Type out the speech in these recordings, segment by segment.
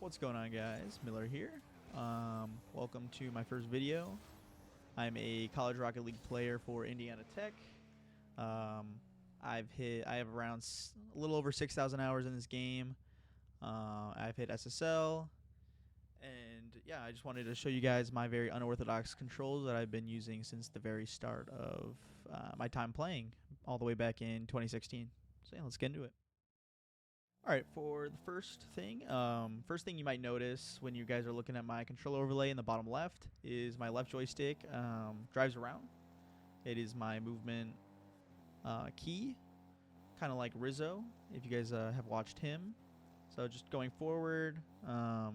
What's going on, guys? Miller here. Welcome to my first video. I'm a college Rocket League player for Indiana Tech. Um, I have around a little over 6,000 hours in this game. I've hit SSL, and yeah, I just wanted to show you guys my very unorthodox controls that I've been using since the very start of my time playing, all the way back in 2016. So yeah, let's get into it. All right, for the first thing you might notice when you guys are looking at my controller overlay in the bottom left is my left joystick drives around. It is my movement key, kind of like Rizzo, if you guys have watched him. So just going forward, I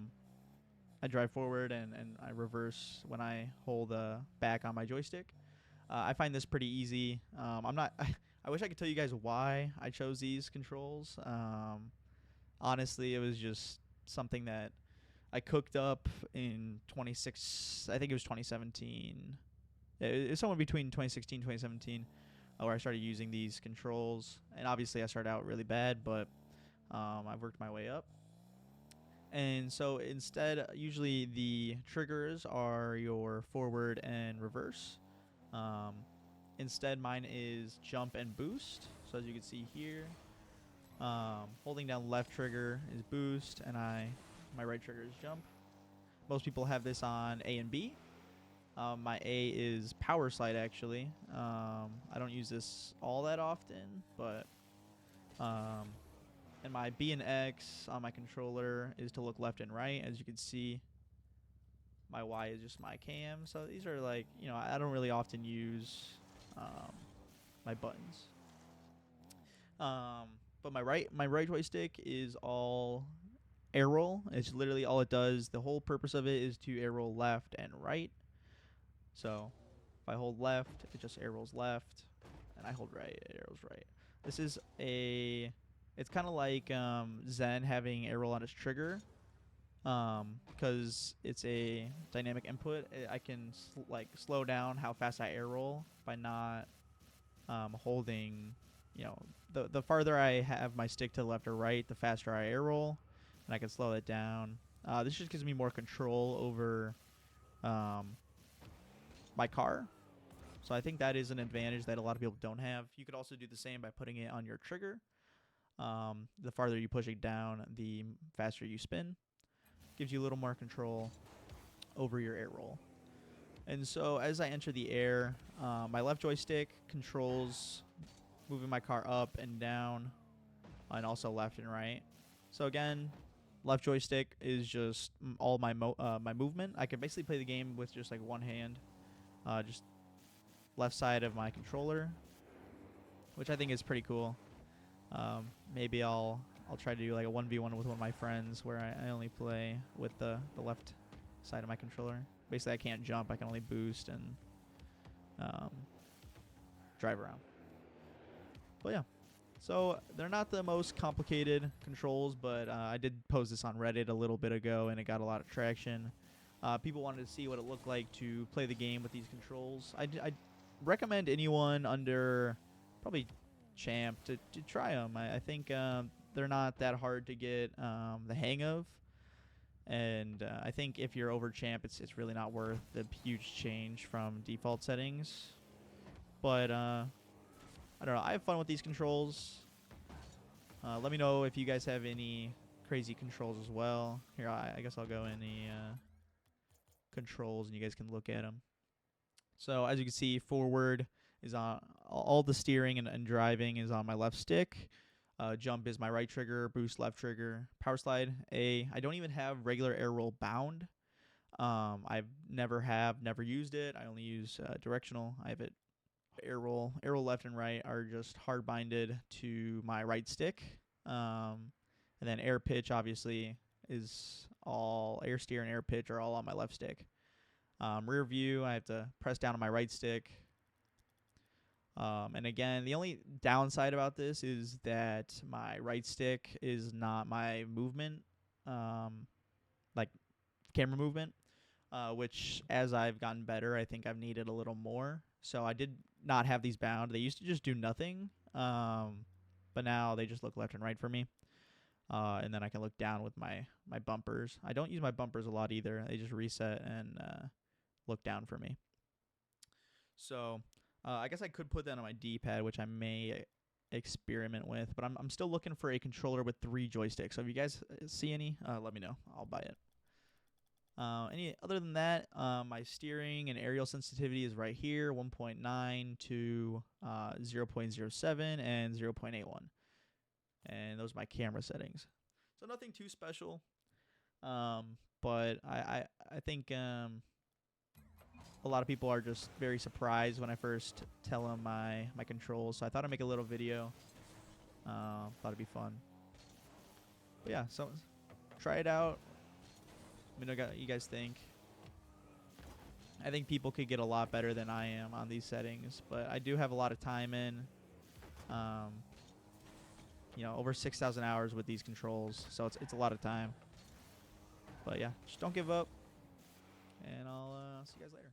drive forward and I reverse when I hold back on my joystick. I find this pretty easy. I'm not. I wish I could tell you guys why I chose these controls. Honestly, it was just something that I cooked up in 26. I think it was 2017. It's somewhere between 2016 and 2017 where I started using these controls. And obviously, I started out really bad, but I've worked my way up. And so instead, usually the triggers are your forward and reverse. Um, Instead, mine is jump and boost. So as you can see here, holding down left trigger is boost, and my right trigger is jump. Most people have this on A and B. My A is power slide, actually. I don't use this all that often, but and my B and X on my controller is to look left and right. As you can see, my Y is just my cam. So these are like, I don't really often use my buttons. But my right joystick is all air roll. It's literally all it does. The whole purpose of it is to air roll left and right. So if I hold left, it just air rolls left, and I hold right, it air rolls right. This is it's kind of like Zen having air roll on its trigger, because it's a dynamic input. I can slow down how fast I air roll by not holding. The farther I have my stick to the left or right, the faster I air roll, and I can slow it down. This just gives me more control over my car. So I think that is an advantage that a lot of people don't have. You could also do the same by putting it on your trigger. The farther you push it down, the faster you spin. Gives you a little more control over your air roll. And so as I enter the air, my left joystick controls moving my car up and down, and also left and right. So again, left joystick is just all my my movement. I can basically play the game with just like one hand, just left side of my controller, which I think is pretty cool. Maybe I'll try to do like a 1v1 with one of my friends where I only play with the left side of my controller. Basically, I can't jump. I can only boost and drive around. But yeah, so they're not the most complicated controls, but I did post this on Reddit a little bit ago, and it got a lot of traction. People wanted to see what it looked like to play the game with these controls. I recommend anyone under probably champ to try them. I think they're not that hard to get the hang of. And I think if you're over champ, it's really not worth the huge change from default settings. But I don't know. I have fun with these controls. Let me know if you guys have any crazy controls as well. Here, I guess I'll go in the controls and you guys can look at them. So as you can see, forward is on all the steering and driving is on my left stick. Jump is my right trigger, boost left trigger, power slide A. I don't even have regular air roll bound. I've never used it. I only use directional. I have it air roll left and right are just hard binded to my right stick. And then air pitch obviously is all air steer and air pitch are all on my left stick. Rear view, I have to press down on my right stick. And again, the only downside about this is that my right stick is not my movement, like camera movement, which as I've gotten better, I think I've needed a little more. So I did not have these bound. They used to just do nothing, but now they just look left and right for me. and then I can look down with my bumpers. I don't use my bumpers a lot either. They just reset and look down for me. So I guess I could put that on my D-pad, which I may experiment with, but I'm still looking for a controller with 3 joysticks. So if you guys see any, let me know. I'll buy it. Any other than that, my steering and aerial sensitivity is right here, 1.9 to 0.07 and 0.81. And those are my camera settings. So nothing too special. But I think a lot of people are just very surprised when I first tell them my controls. So I thought I'd make a little video. Thought it'd be fun. But yeah, so try it out. Let me know what you guys think. I think people could get a lot better than I am on these settings, but I do have a lot of time in. You know, over 6,000 hours with these controls, so it's a lot of time. But yeah, just don't give up, and I'll see you guys later.